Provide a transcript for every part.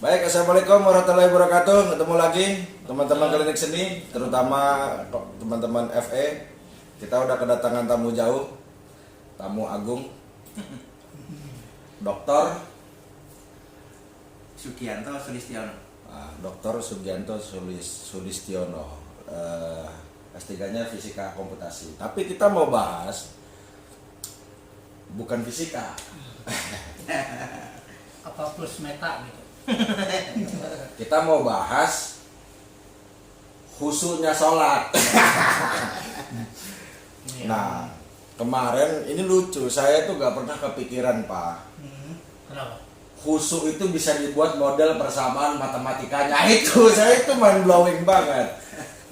Baik, assalamualaikum warahmatullahi wabarakatuh. Ketemu lagi teman-teman klinik seni, terutama teman-teman FE. Kita udah kedatangan tamu jauh, tamu agung, Dokter Sugianto Sulistiono. Dokter Sugianto Sulistiono, S3-nya Fisika Komputasi. Tapi kita mau bahas bukan fisika. Apa plus meta gitu. Kita mau bahas khusyuknya sholat. Nah, kemarin ini lucu, saya tuh gak pernah kepikiran, Pak. Kenapa? Khusyuk itu bisa dibuat model persamaan matematikanya. Itu saya itu mind blowing banget.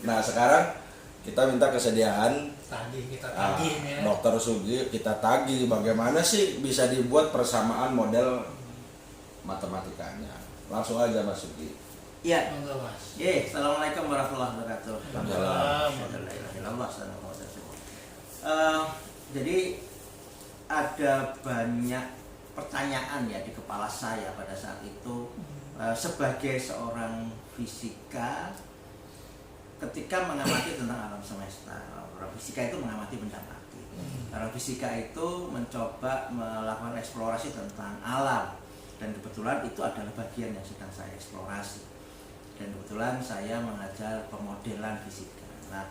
Nah, sekarang kita minta kesediaan Kita tagih ya. Dokter Sugi, kita tagih bagaimana sih bisa dibuat persamaan model matematikanya. Langsung aja Mas Sugi. Iya. Enggak, Mas. Assalamualaikum warahmatullahi wabarakatuh. Jadi ada banyak pertanyaan ya di kepala saya pada saat itu sebagai seorang fisika ketika mengamati tentang alam semesta. Orang fisika itu mengamati benda mati. Orang fisika itu mencoba melakukan eksplorasi tentang alam. Dan kebetulan itu adalah bagian yang sedang saya eksplorasi. Dan kebetulan saya mengajar pemodelan fisika. Nah,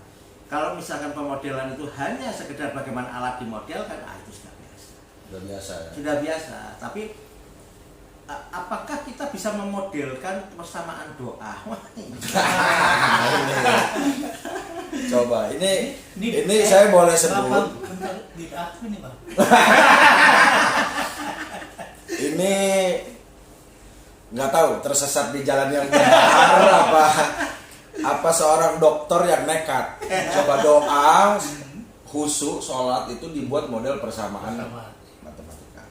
kalau misalkan pemodelan itu hanya sekedar bagaimana alat dimodelkan, itu sudah biasa. Sudah biasa ya. Sudah biasa. Tapi apakah kita bisa memodelkan persamaan doa? Coba ini saya boleh sebut. Bentar, ini Bang. Ini nggak tahu tersesat di jalan yang benar apa seorang dokter yang nekat. Coba doa khusyuk sholat itu dibuat model persamaan matematika.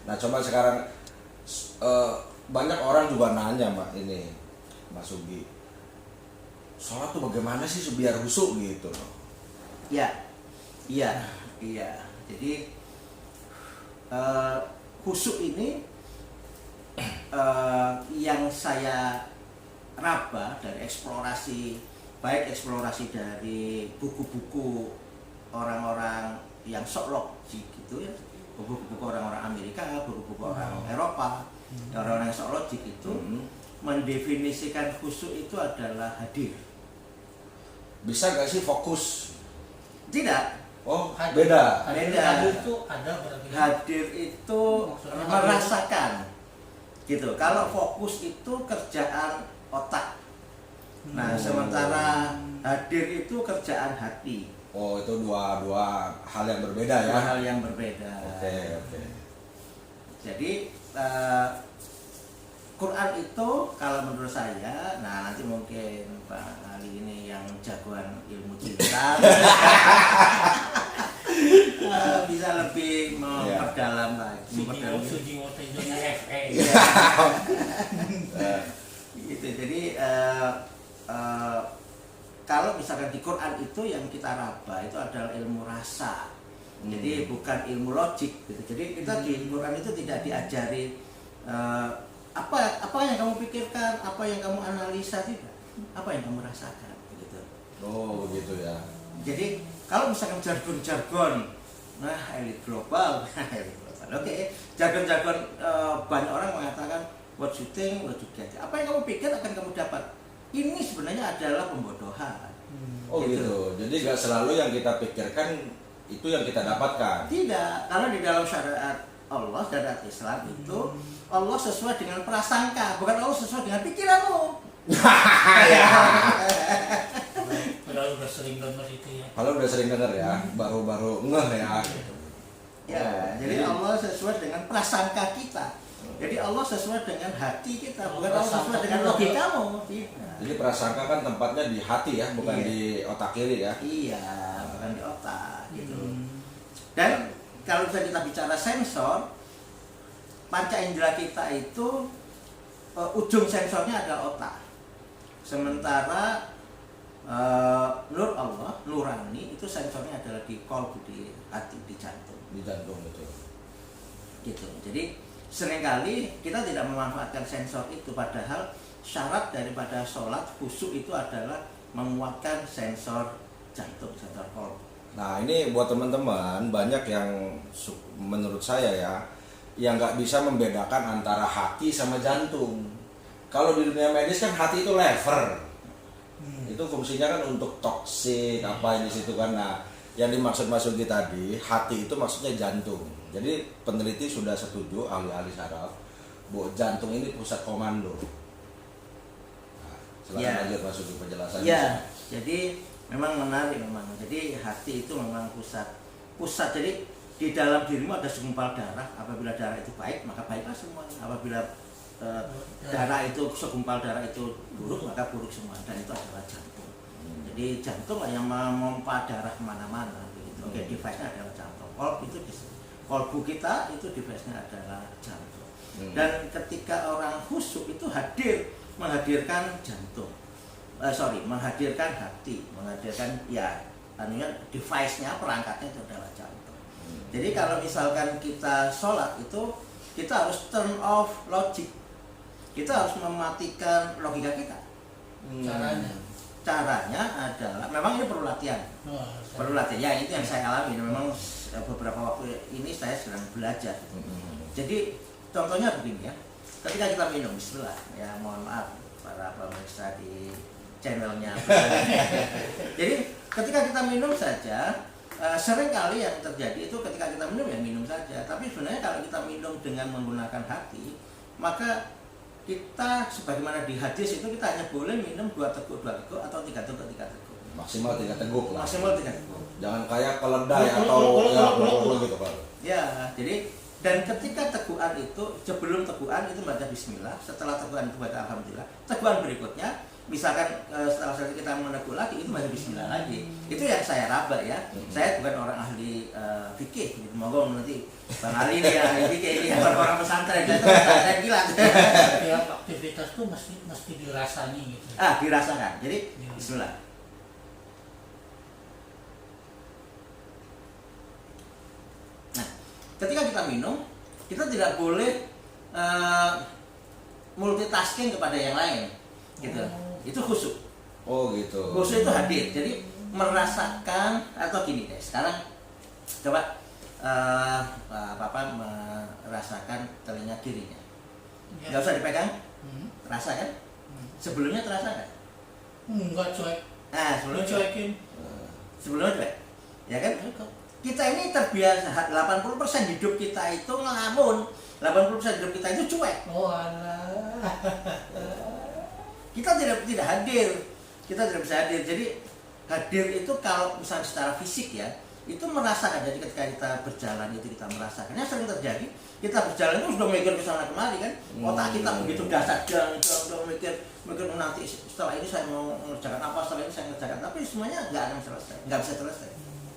Nah, coba sekarang banyak orang juga nanya Mas Sugi, sholat tuh bagaimana sih biar khusyuk gitu loh? Iya. Jadi khusyuk ini yang saya raba dari eksplorasi, baik eksplorasi dari buku-buku orang-orang yang sok logik gitu ya, buku-buku orang-orang Amerika, buku-buku orang Eropa, orang-orang yang sok logik itu mendefinisikan khusyuk itu adalah hadir. Bisa gak sih fokus? Tidak. Oh, Hadir. beda. Hadir itu ada berarti. Hadir itu Maksudnya merasakan gitu. Kalau fokus itu kerjaan otak. Nah, sementara hadir itu kerjaan hati. Oh, itu dua hal yang berbeda ya. Dua hal yang berbeda. Oke. Jadi Quran itu kalau menurut saya, nah nanti mungkin Pak Ali ini yang jagoan ilmu cinta bisa lebih memperdalam lagi. Suji Motejonya FE. Gitu. Jadi kalau misalkan di Quran itu yang kita raba itu adalah ilmu rasa. Jadi bukan ilmu logik gitu. Jadi kita di Quran itu tidak diajari apa yang kamu pikirkan, apa yang kamu analisa, tidak. Apa yang kamu rasakan gitu. Oh, begitu ya. Jadi kalau misalkan jargon-jargon, elit global, Oke, jargon-jargon banyak orang mengatakan what you think, what you get. Apa yang kamu pikir akan kamu dapat. Ini sebenarnya adalah pembodohan. Oh gitu. Jadi nggak selalu yang kita pikirkan itu yang kita dapatkan. Tidak, karena di dalam syariat Allah, syariat Islam itu Allah sesuai dengan prasangka, bukan Allah sesuai dengan pikiranmu. Padahal udah sering dengar itu ya. Kalau udah sering dengar ya, baru-baru ngeh ya. Jadi Allah sesuai dengan prasangka kita. Jadi Allah sesuai dengan hati kita, bukan Allah sesuai dengan logikamu. Jadi prasangka kan tempatnya di hati ya, bukan Iya. di otak kiri ya. Iya, bukan di otak gitu. Dan kalau kita bicara sensor, panca indera kita itu ujung sensornya adalah otak. Sementara nur Allah, nurani itu sensornya adalah di kolbu, di hati, di jantung. Di jantung betul. Gitu. Jadi seringkali kita tidak memanfaatkan sensor itu, padahal syarat daripada sholat khusyuk itu adalah menguatkan sensor jantung, sensor kolbu. Nah ini buat teman-teman banyak yang menurut saya ya yang nggak bisa membedakan antara hati sama jantung. Kalau di dunia medis kan hati itu lever, itu fungsinya kan untuk toksik apa di situ kan. Nah yang dimaksud Sugi tadi hati itu maksudnya jantung. Jadi peneliti sudah setuju, ahli-ahli saraf, bahwa jantung ini pusat komando. Nah, silakan lanjut Mas Sugi penjelasannya. Ya, jadi memang menarik memang. Jadi hati itu memang pusat. Jadi di dalam dirimu ada segumpal darah. Apabila darah itu baik, maka baiklah semuanya. Apabila darah itu, segumpal darah itu buruk, maka buruk semua. Dan itu adalah jantung. Jadi jantung lah yang memompa darah kemana-mana. Begitu. Oke, device-nya adalah jantung. Kolbu kita itu device-nya adalah jantung. Dan ketika orang khusyuk itu menghadirkan jantung. Menghadirkan hati, menghadirkan device-nya, perangkatnya itu adalah jantung. Jadi kalau misalkan kita sholat itu kita harus turn off logic, kita harus mematikan logika kita. Caranya adalah, memang ini perlu latihan. Perlu latihan. Ya itu yang saya alami. Memang beberapa waktu ini saya sedang belajar. Jadi contohnya begini ya. Ketika kita minum, bismillah. Ya mohon maaf para pemirsa di channelnya. Jadi ketika kita minum saja, sering kali yang terjadi itu ketika kita minum ya minum saja. Tapi sebenarnya kalau kita minum dengan menggunakan hati, maka kita sebagaimana di hadis itu kita hanya boleh minum 2 teguk atau 3 teguk. Maksimal 3 teguk lah. Maksimal 3 teguk. Jangan kayak keledai atau gitu Pak. Ya, jadi dan ketika tegukan itu, sebelum tegukan itu baca bismillah, setelah tegukan itu baca alhamdulillah. Tegukan berikutnya, misalkan setelah kita meneguh lagi itu baca bismillah lagi. Itu yang saya raba ya. Saya bukan orang ahli fikih, gitu. Monggo nanti Bang Ali nih ya ahli fikih, ini orang pesantren itu pesantren gila. Setiap aktivitas tuh mesti dirasani gitu. Dirasakan. Jadi bismillah. Nah, ketika kita minum, kita tidak boleh multitasking kepada yang lain, gitu. Itu khusyuk. Oh gitu. Khusyuk itu hadir. Jadi merasakan atau gini deh. Sekarang coba Papa merasakan telinga kirinya. Nggak usah dipegang, terasa kan? Sebelumnya terasa kan? Enggak cuek. Nah, sebelumnya cuek. Cuekin. Sebelumnya cuek, ya kan? Kita ini terbiasa 80% hidup kita itu ngelamun, 80% hidup kita itu cuek. Oh alah. Kita tidak hadir, kita tidak bisa hadir. Jadi hadir itu kalau misalnya secara fisik ya, itu merasakan. Jadi ketika kita berjalan itu kita merasakan. Yang sering terjadi, kita berjalan itu sudah mikir ke sana kemari kan. Otak kita begitu dasar, jangan mikir nanti setelah ini saya mau mengerjakan apa, setelah ini saya mengerjakan. Tapi semuanya nggak akan selesai, nggak bisa selesai.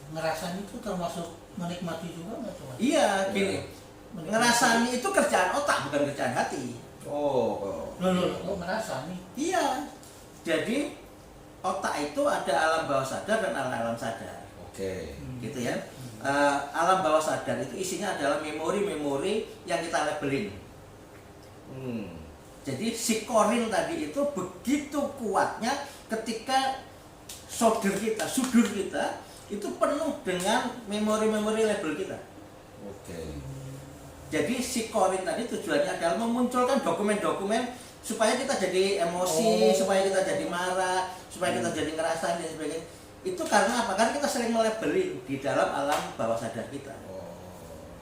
Ngerasani itu termasuk menikmati juga nggak coba? Iya, gini. Ngerasani itu kerjaan otak, bukan kerjaan hati. Oh. Loh, ngerasani. Iya. Jadi otak itu ada alam bawah sadar dan alam sadar. Oke. Gitu ya. Alam bawah sadar itu isinya adalah memori-memori yang kita labelin. Jadi si korin tadi itu begitu kuatnya ketika sudur kita itu penuh dengan memori-memori label kita. Oke. Jadi si korin tadi tujuannya adalah memunculkan dokumen-dokumen supaya kita jadi emosi, supaya kita jadi marah, supaya kita jadi ngerasain dan sebagainya. Itu karena apa? Karena kita sering melabeli di dalam alam bawah sadar kita.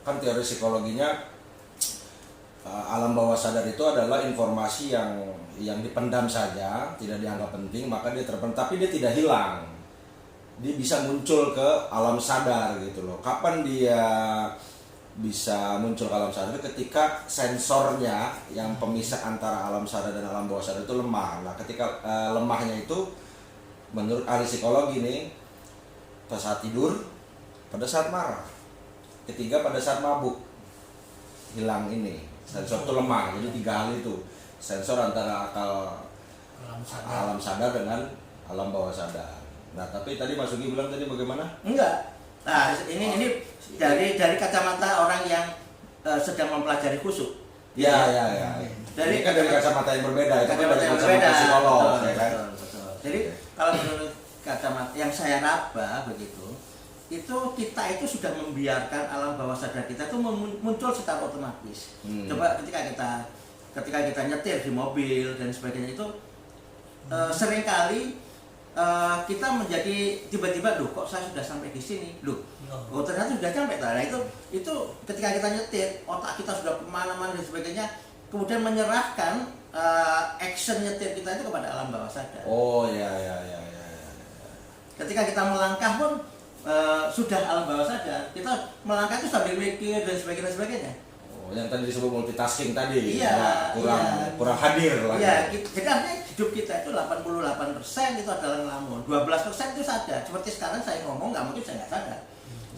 Kan teori psikologinya alam bawah sadar itu adalah informasi yang dipendam saja, tidak dianggap penting, maka dia terpendam, tapi dia tidak hilang. Dia bisa muncul ke alam sadar gitu loh. Kapan dia bisa muncul ke alam sadar? Ketika sensornya yang pemisah antara alam sadar dan alam bawah sadar itu lemah. Nah, ketika lemahnya itu menurut ahli psikologi nih, pada saat tidur, pada saat marah, ketiga pada saat mabuk, hilang ini sensor itu lemah. Jadi 3 hal itu sensor antara alam sadar dengan alam bawah sadar. Nah, tapi tadi Mas Sugi bilang tadi bagaimana? Enggak. Nah, ini dari kacamata orang yang sedang mempelajari khusyuk. Iya. Ini kan dari kacamata yang berbeda, itu kan dari kacamata psikolog, ya kan? Betul. Jadi kalau menurut kacamata yang saya raba begitu, itu kita itu sudah membiarkan alam bawah sadar kita itu muncul secara otomatis. Coba ketika kita nyetir di mobil dan sebagainya itu seringkali kita menjadi tiba-tiba, loh kok saya sudah sampai di sini, loh ternyata sudah sampai. Nah itu ketika kita nyetir, otak kita sudah kemana-mana dan sebagainya, kemudian menyerahkan action nyetir kita itu kepada alam bawah sadar. Oh ya. Ketika kita melangkah pun sudah alam bawah sadar, kita melangkah itu sambil mikir dan sebagainya. Oh, yang tadi disebut multitasking tadi, Iya, kurang hadir lagi. Iya, jadi artinya hidup kita itu 88% itu adalah ngelamun, 12% itu sadar. Seperti sekarang saya ngomong, nggak mungkin saya nggak sadar.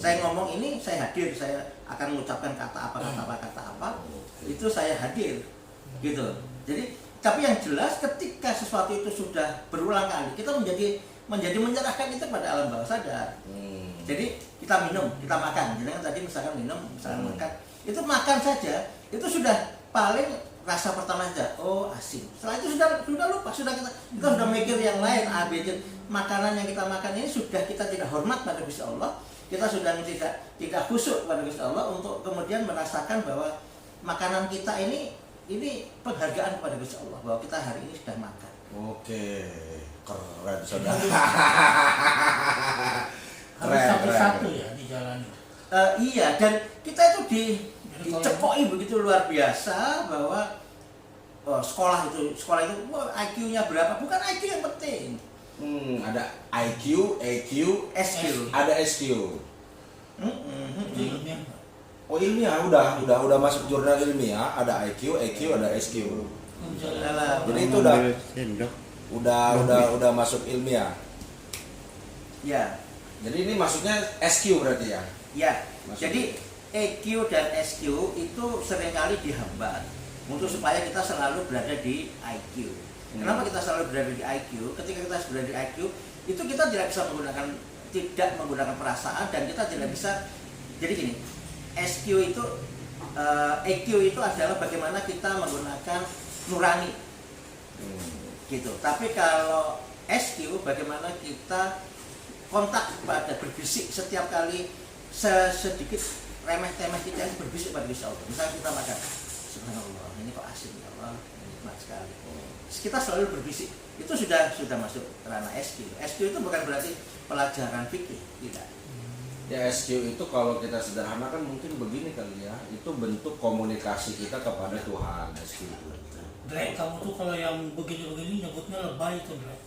Saya ngomong ini, saya hadir, saya akan mengucapkan kata apa, itu saya hadir, gitu. Jadi, tapi yang jelas ketika sesuatu itu sudah berulang kali, kita menjadi menyerahkan itu pada alam bawah sadar. Jadi kita minum, kita makan. Jadi kan tadi misalkan minum, misalkan makan, itu makan saja, itu sudah paling rasa pertama saja, oh asin. Setelah itu sudah lupa, kita sudah mikir yang lain, A, B, C. Makanan yang kita makan ini sudah kita tidak hormat pada Gusti Allah. Kita sudah tidak khusyuk pada Gusti Allah untuk kemudian merasakan bahwa makanan kita ini penghargaan kepada Gusti Allah, bahwa kita hari ini sudah makan. Oke, keren saudara. Harus satu-satu ya di jalan. Iya, dan kita itu dicepoi begitu luar biasa bahwa sekolah itu IQ-nya berapa, bukan IQ yang penting. Ada IQ, EQ, SQ. ada SQ. Ilmiah. Oh ilmiah, udah masuk jurnal ilmiah, ada IQ, EQ, ada SQ. Jadi itu udah masuk ilmiah. Ya. Jadi ini maksudnya SQ berarti ya? Ya. Maksudnya. Jadi EQ dan SQ itu seringkali dihambat untuk supaya kita selalu berada di IQ. Kenapa kita selalu berada di IQ? Ketika kita berada di IQ, itu kita tidak menggunakan perasaan dan kita tidak bisa. Jadi gini, SQ itu EQ itu adalah bagaimana kita menggunakan nurani, gitu. Tapi kalau SQ bagaimana kita kontak pada berbisik setiap kali sedikit remeh-temeh kita yang berbisik pada Gusti Allah. Misalnya kita makan, subhanallah, ini kok asin ya Allah, nikmat sekali. Kita selalu berbisik. Itu sudah masuk ranah SQ. SQ itu bukan berarti pelajaran fikih, tidak. Ya SQ itu kalau kita sederhanakan mungkin begini kali ya, itu bentuk komunikasi kita kepada Tuhan. SQ itu. Dre, kamu tuh kalau yang begini-begini nyebutnya lebay tuh, Dre.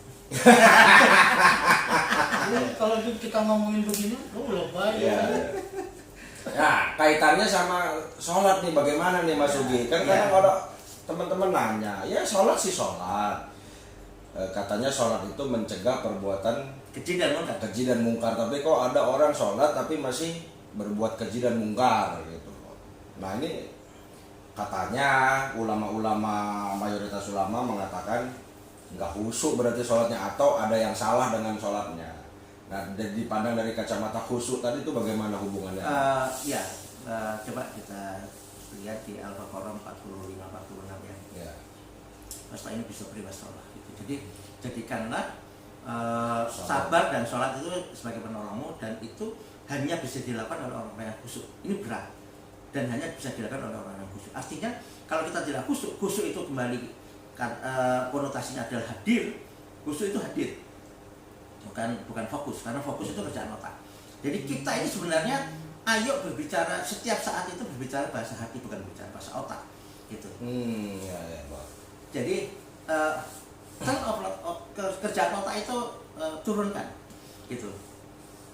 Kalau kita ngomongin begini, lebay ya. Ya, kaitannya sama sholat nih, bagaimana nih Mas Ugi? Kan kadang kalau teman-teman nanya, ya sholat sih sholat. Katanya sholat itu mencegah perbuatan keji dan mungkar. Tapi kok ada orang sholat tapi masih berbuat keji dan mungkar gitu. Nah ini katanya ulama-ulama, mayoritas ulama mengatakan nggak khusyuk berarti sholatnya, atau ada yang salah dengan sholatnya. Nah, dipandang dari kacamata khusyuk tadi itu bagaimana hubungannya? Coba kita lihat di Al-Baqarah 45-46 ya. Masa ini bisa beri masalah gitu. Jadi jadikanlah sabar dan sholat itu sebagai penolongmu, dan itu hanya bisa dilakukan oleh orang yang khusyuk. Ini berat dan hanya bisa dilakukan oleh orang yang khusyuk. Artinya kalau kita tidak khusyuk itu kembali konotasinya adalah hadir. Khusyuk itu hadir. Bukan fokus, karena fokus itu kerjaan otak. Jadi kita ini sebenarnya ayo berbicara setiap saat itu berbicara bahasa hati, bukan berbicara bahasa otak, gitu. Jadi kerjaan otak itu turunkan, gitu.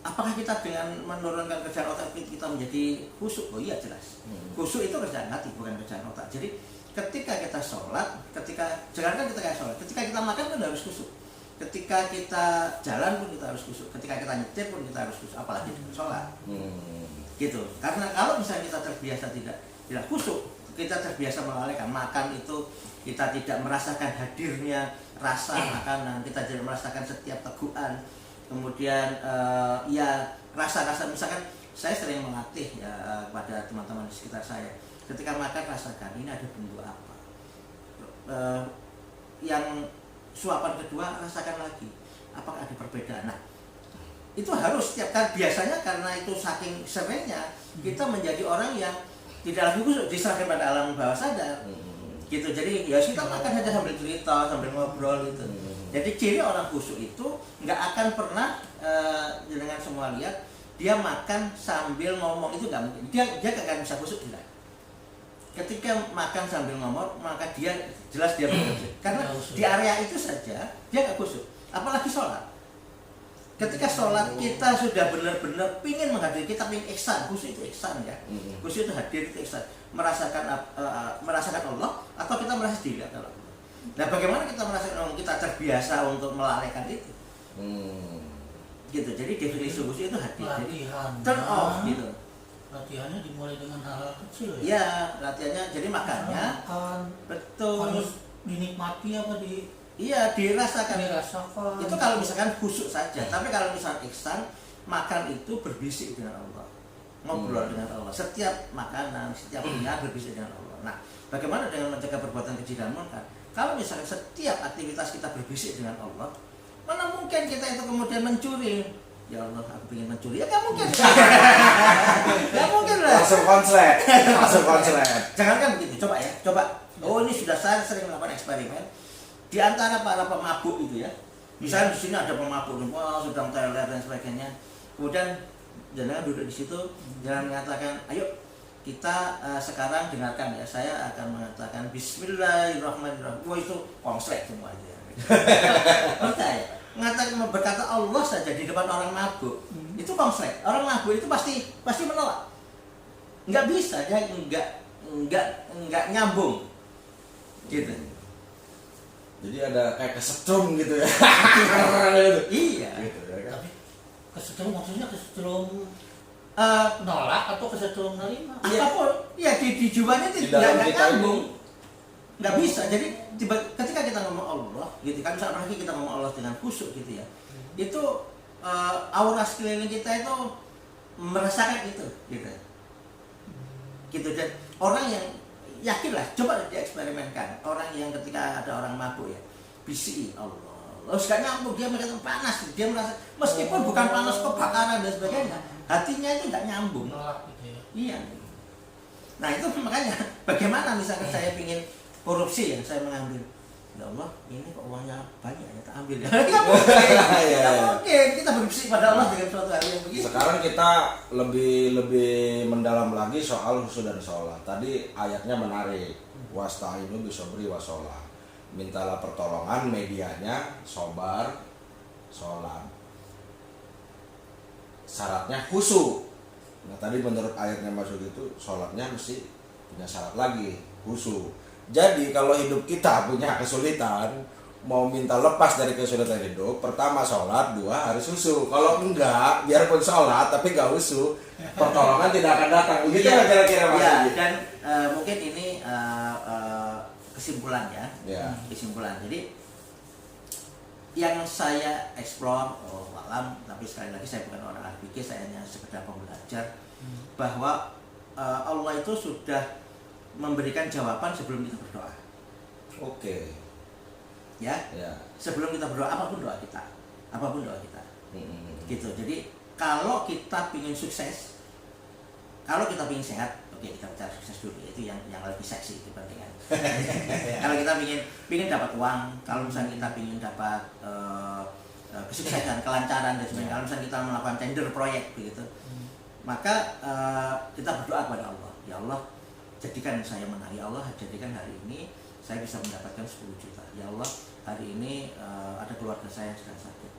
Apakah kita dengan menurunkan kerjaan otak kita menjadi khusyuk? Oh iya jelas. Khusyuk itu kerjaan hati, bukan kerjaan otak. Jadi ketika kita sholat, ketika kita makan pun harus khusyuk. Ketika kita jalan pun kita harus khusyuk. Ketika kita nyetir pun kita harus khusyuk, apalagi dengan sholat. Gitu. Karena kalau misalnya kita terbiasa tidak khusyuk, kita terbiasa melalaikan makan itu, kita tidak merasakan hadirnya rasa makanan, kita tidak merasakan setiap tegukan. Kemudian rasa-rasa, misalkan saya sering melatih ya pada teman-teman di sekitar saya. Ketika makan rasakan ini ada bumbu apa. Yang suapan kedua rasakan lagi, apakah ada perbedaan. Nah, itu harus setiap kali. Biasanya karena itu saking seringnya kita menjadi orang yang tidak lagi khusyuk, diserahkan pada alam bawah sadar. Gitu. Jadi ya kita makan aja sambil cerita, sambil ngobrol gitu. Jadi ciri orang khusyuk itu nggak akan pernah dengan semua lihat dia makan sambil ngomong, itu nggak mungkin. Dia nggak akan bisa khusyuk, tidak. Ketika makan sambil ngomong, maka dia jelas dia khusyuk. Karena di area itu saja dia nggak khusyuk. Apalagi sholat. Ketika sholat kita sudah benar-benar pingin menghadiri, kita pingin ihsan, khusyuk itu ihsan ya. Khusyuk itu hadir, itu ihsan. Merasakan Allah atau kita merasa dilihat Allah. Nah, bagaimana kita merasakan Allah? Kita terbiasa untuk melalaikan itu. Gitu. Jadi definisi khusyuk itu hadir. Jadi turn off gitu. Latihannya dimulai dengan hal-hal kecil ya? Iya, latihannya. Jadi makannya makan, betul. harus dinikmati apa Iya, dirasakan. Itu kalau misalkan khusyuk saja. Tapi kalau misalkan ihsan, makan itu berbisik dengan Allah, ngobrol dengan Allah. Setiap makanan, setiap dunia berbisik dengan Allah. Nah, bagaimana dengan mencegah perbuatan keji dan munkar? Kalau misalkan setiap aktivitas kita berbisik dengan Allah, mana mungkin kita itu kemudian mencuri? Ya Allah, aku ingin mencuri. Ya nggak mungkin. Nggak mungkin lah. Langsung konslet. Jangan kan begitu. Coba ya, coba. Oh, ini sudah saya sering melakukan eksperimen. Di antara para pemabuk itu ya, misalnya di sini ada pemabuk, wah sedang teler dan sebagainya. Kemudian jangan duduk di situ, jangan mengatakan, ayo kita sekarang dengarkan ya, saya akan mengatakan Bismillahirrahmanirrahim. Wah itu konslet semua itu ya. Percaya? Mengatakan berkata Allah saja di depan orang mabuk, itu konslet. Orang mabuk itu pasti menolak. Nggak bisa, dia nggak nyambung, gitu. Jadi ada kayak kesetrum gitu ya. Iya. Gitu, ya kan? Tapi kesetrum maksudnya kesetrum nolak atau kesetrum nerima? Apapun, ya di jiwanya itu nggak nyambung, nggak bisa. Jadi ketika kita ngomong Allah, gitu kan, misalnya lagi kita ngomong Allah dengan khusyuk gitu ya, itu aura sekeliling kita itu merasakan itu, gitu. Dan orang yang yakinlah, coba dieksperimenkan. Orang yang ketika ada orang mabuk ya, bisik Allah. Lalu gak nyambung, dia merasa panas, dia merasa meskipun bukan panas kebakaran dan sebagainya, hatinya itu nggak nyambung. Gitu ya. Iya. Nah itu makanya bagaimana misalkan saya ingin korupsi ya, saya mengambil. Ya Allah, ini kok uangnya banyak ya, tak ambil ya. Tidak mungkin kita berbisik pada Allah dengan suatu hal yang begitu. Sekarang kita lebih mendalam lagi soal khusyuk dan sholat. Tadi ayatnya menarik. Wasta'inu bisobri wasolah. Mintalah pertolongan, medianya sobar, sholat. Syaratnya khusyuk. Nah tadi menurut ayatnya masuk itu, sholatnya mesti punya syarat lagi, khusyuk. Jadi kalau hidup kita punya kesulitan, mau minta lepas dari kesulitan hidup, pertama sholat, dua harus khusyuk. Kalau enggak, biarpun sholat tapi enggak khusyuk, pertolongan tidak akan datang. Begitu kan kira-kira Mas? Iya, dan mungkin ini kesimpulan ya. Kesimpulan. Jadi yang saya explore, alam, tapi sekali lagi saya bukan orang ahli fikih, saya hanya sekedar pembelajar bahwa Allah itu sudah memberikan jawaban sebelum kita berdoa. Oke. Ya. Sebelum kita berdoa, apapun doa kita. Gitu. Jadi kalau kita ingin sukses, kalau kita ingin sehat, oke, kita bicara sukses dulu. Itu yang lebih seksi dibandingkan. Kalau kita ingin dapat uang, kalau misalnya kita ingin dapat kesuksesan, kelancaran dan sebagainya, kalau misalnya kita melakukan tender proyek begitu, maka kita berdoa kepada Allah. Ya Allah, jadikan saya menang. Ya Allah, jadikan hari ini saya bisa mendapatkan 10 juta. Ya Allah, hari ini ada keluarga saya yang sedang sakit.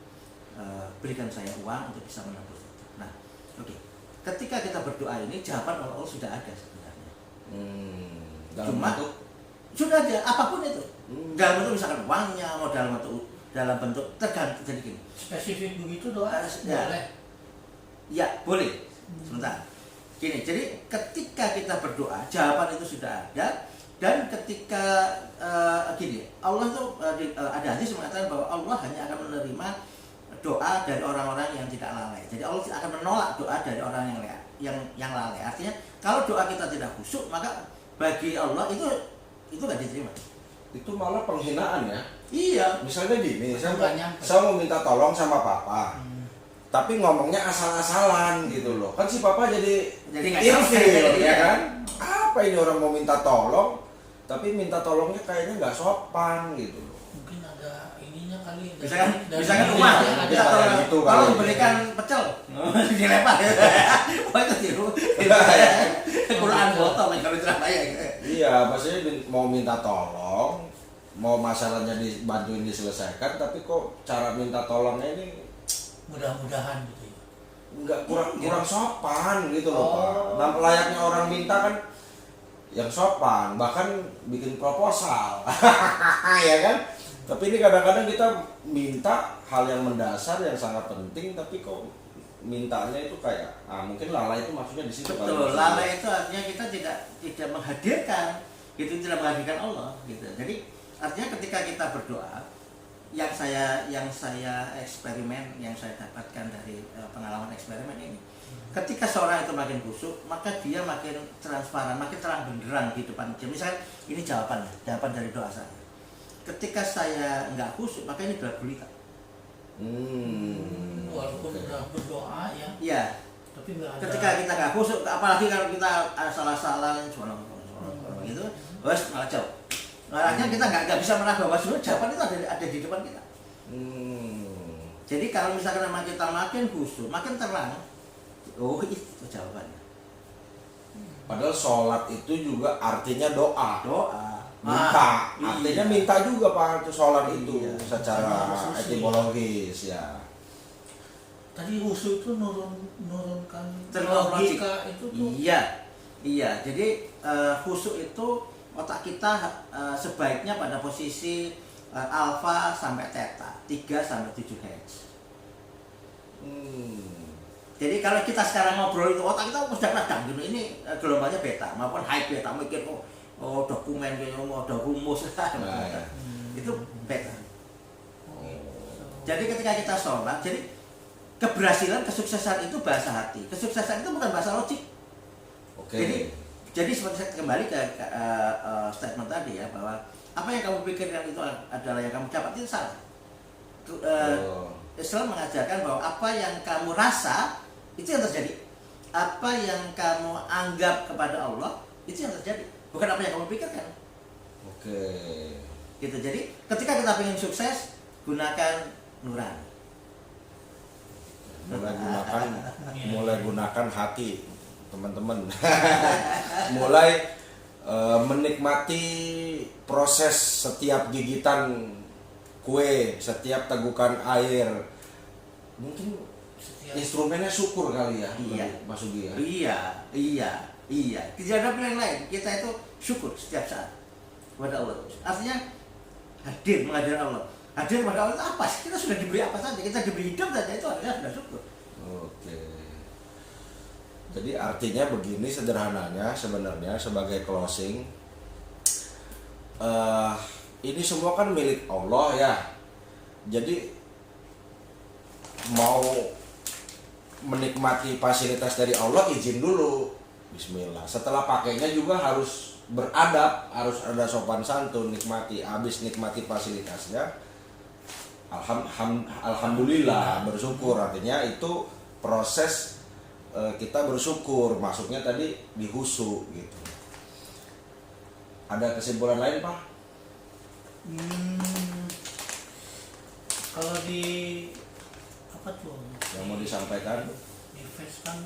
Berikan saya uang untuk bisa menebus itu. Nah, oke. Ketika kita berdoa ini, jawaban Allah sudah ada sebenarnya. Cuma sudah ada, apapun itu. Dalam bentuk misalkan uangnya, mau dalam bentuk tergantung. Jadi gini. Spesifik begitu doa boleh. Ya, boleh. Sebentar. Gini, jadi ketika kita berdoa, jawaban itu sudah ada. Dan ketika gini, Allah tuh ada hadis mengatakan bahwa Allah hanya akan menerima doa dari orang-orang yang tidak lalai. Jadi Allah tidak akan menolak doa dari orang yang lalai. Artinya kalau doa kita tidak khusyuk, maka bagi Allah itu nggak diterima. Itu malah penghinaan ya. Iya. Misalnya gini, Nggak nyampe. saya mau minta tolong sama papa, tapi ngomongnya asal-asalan gitu loh. Kan si papa jadi Jadi nggak ilfil, nyampe, ya iya. kan? Apa ini orang mau minta tolong, tapi minta tolongnya kayaknya nggak sopan gitu loh. Mungkin ada ininya kali. Misalkan rumah, ada kita kayak gitu kali. tolong berikan pecel, dilempar. Wah itu tiru. Quran botol kalau Surabaya. Iya, maksudnya mau minta tolong, mau masalahnya dibantuin diselesaikan, tapi kok cara minta tolongnya ini Mudah-mudahan gitu ya. nggak kurang sopan gitu loh, Oh. Pak. Nah, layaknya orang minta kan yang sopan, bahkan bikin proposal. Ya kan? Tapi ini kadang-kadang kita minta hal yang mendasar yang sangat penting, tapi kok mintanya itu kayak mungkin lalai itu maksudnya di situ. Betul, lalai itu artinya kita tidak menghadirkan, gitu, tidak menghadirkan Allah, gitu. Jadi artinya ketika kita berdoa, yang saya eksperimen, yang saya dapatkan dari pengalaman eksperimen ini, ketika seorang itu makin khusyuk, maka dia makin transparan, makin terang benderang di depan dia. Misalnya ini jawaban dari doa saya. Ketika saya nggak khusyuk, maka ini gelap gulita. Walaupun Oke. udah berdoa ya, Iya. tapi nggak ada. Ketika kita nggak khusyuk, apalagi kalau kita salah-salah gitu, bos malah jauh. Artinya kita nggak bisa meraba bahwa sebenarnya jawaban itu ada di depan kita. Jadi kalau misalkan memang kita makin khusyuk, makin terang, oh itu jawabannya. Padahal sholat itu juga artinya doa. Doa. Minta, Iya. artinya minta juga Pak itu sholat itu Iya. secara Sama khusyuk. etimologis ya. Tadi khusyuk itu nurunkan Teknologi. logika itu tuh. Iya. Jadi khusyuk itu otak kita sebaiknya pada posisi alfa sampai theta, 3 sampai 7 Hz. Jadi kalau kita sekarang ngobrol itu otak kita sudah radang gitu. Ini gelombangnya beta maupun high beta, mungkin dokumen ada rumus Nah, itu beta. Oh. Jadi ketika kita sholat, jadi keberhasilan, kesuksesan itu bahasa hati. Kesuksesan itu bukan bahasa logik. Oke. Jadi seperti saya kembali ke statement tadi ya, bahwa apa yang kamu pikirkan itu adalah yang kamu dapat, itu salah. Islam mengajarkan bahwa apa yang kamu rasa itu yang terjadi. Apa yang kamu anggap kepada Allah itu yang terjadi, bukan apa yang kamu pikirkan. Oke. Gitu. Jadi ketika kita ingin sukses, gunakan nurani. Mulai gunakan hati, teman-teman. Mulai menikmati proses setiap gigitan kue, setiap tegukan air. Mungkin instrumennya syukur kali ya, Iya. Mas Ugi ya. Iya. Tidak ada pilihan lain. Kita itu syukur setiap saat kepada Allah. Artinya hadir menghadiri Allah. Hadir kepada Allah itu apa? Kita sudah diberi apa saja. Kita diberi hidup saja, itu artinya sudah syukur. Oke. Jadi artinya begini sederhananya sebenarnya sebagai closing. Ini semua kan milik Allah ya. Jadi mau menikmati fasilitas dari Allah izin dulu. Bismillah. Setelah pakainya juga harus beradab, harus ada sopan santun, habis nikmati fasilitasnya. Alhamdulillah, bersyukur, artinya itu proses kita bersyukur, masuknya tadi di khusyuk gitu. Ada kesimpulan lain Pak? Kalau di apa tuh? Yang mau disampaikan? Di Face kan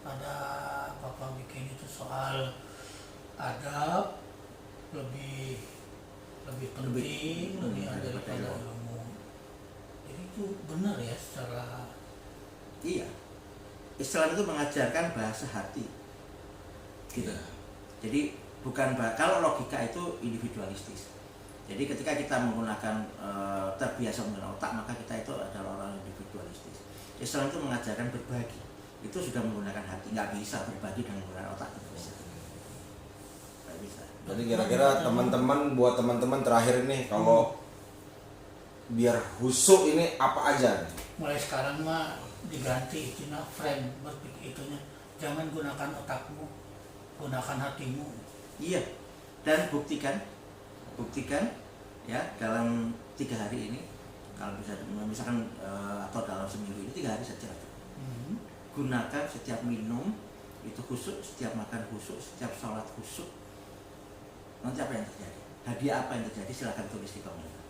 ada Bapak bikin itu soal adab lebih penting, lebih ada daripada ilmu. Jadi itu benar ya secara. Iya. Islam itu mengajarkan bahasa hati. Gitu. Jadi bukan kalau logika itu individualistis. Jadi ketika kita menggunakan terbiasa menggunakan otak, maka kita itu adalah orang individualistis. Islam itu mengajarkan berbagi. Itu sudah menggunakan hati. Nggak bisa berbagi dengan menggunakan otak. Nggak bisa. Jadi kira-kira teman-teman, buat teman-teman terakhir nih, kalau biar khusyuk ini apa aja nih? Mulai sekarang mah diganti frame berpikir itunya. Jangan gunakan otakmu, gunakan hatimu. Iya. Dan buktikan ya dalam 3 hari ini, kalau bisa misalkan atau dalam seminggu ini 3 hari saja. Gunakan setiap minum itu khusyuk, setiap makan khusyuk, setiap sholat khusyuk. Nanti apa yang terjadi? Hadiah apa yang terjadi? Silakan tulis di komentar.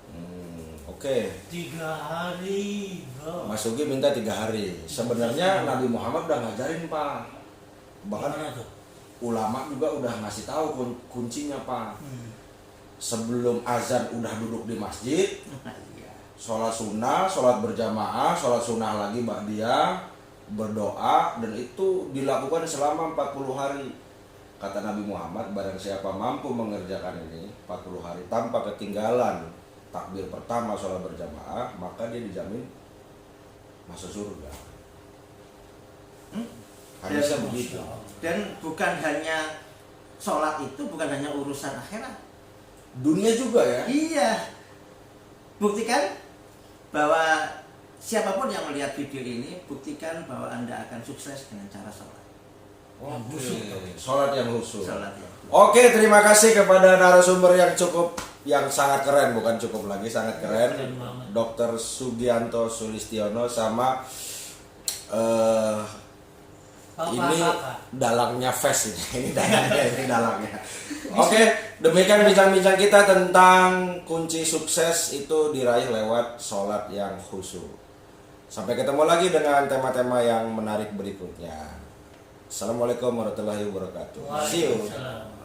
Oke. 3 hari, bro. Mas Ugi minta 3 hari. Sebenarnya Nabi Muhammad udah ngajarin, Pak. Bahkan Gimana tuh? ulama juga udah ngasih tahu kuncinya, Pak. Sebelum azan udah duduk di masjid, Iya. sholat sunnah, sholat berjamaah, sholat sunnah lagi ba'diyah, berdoa, dan itu dilakukan selama 40 hari. Kata Nabi Muhammad, barang siapa mampu mengerjakan ini 40 hari tanpa ketinggalan takbir pertama sholat berjamaah, maka dia dijamin masuk surga. Hadisnya begitu. Dan bukan hanya sholat itu bukan hanya urusan akhirat. Dunia juga ya. Iya. Buktikan bahwa siapapun yang melihat video ini, buktikan bahwa Anda akan sukses dengan cara sholat. Oke. Sholat yang khusyuk. Sholat ya. Oke, terima kasih kepada narasumber yang sangat keren, bukan cukup lagi, sangat keren. Keren banget. Dr. Sugianto Sulistiono sama ini dalangnya Fest ini dalangnya. Oke, demikian bincang-bincang kita tentang kunci sukses itu diraih lewat sholat yang khusyuk. Sampai ketemu lagi dengan tema-tema yang menarik berikutnya. Assalamualaikum warahmatullahi wabarakatuh. See you. Waalaikumsalam.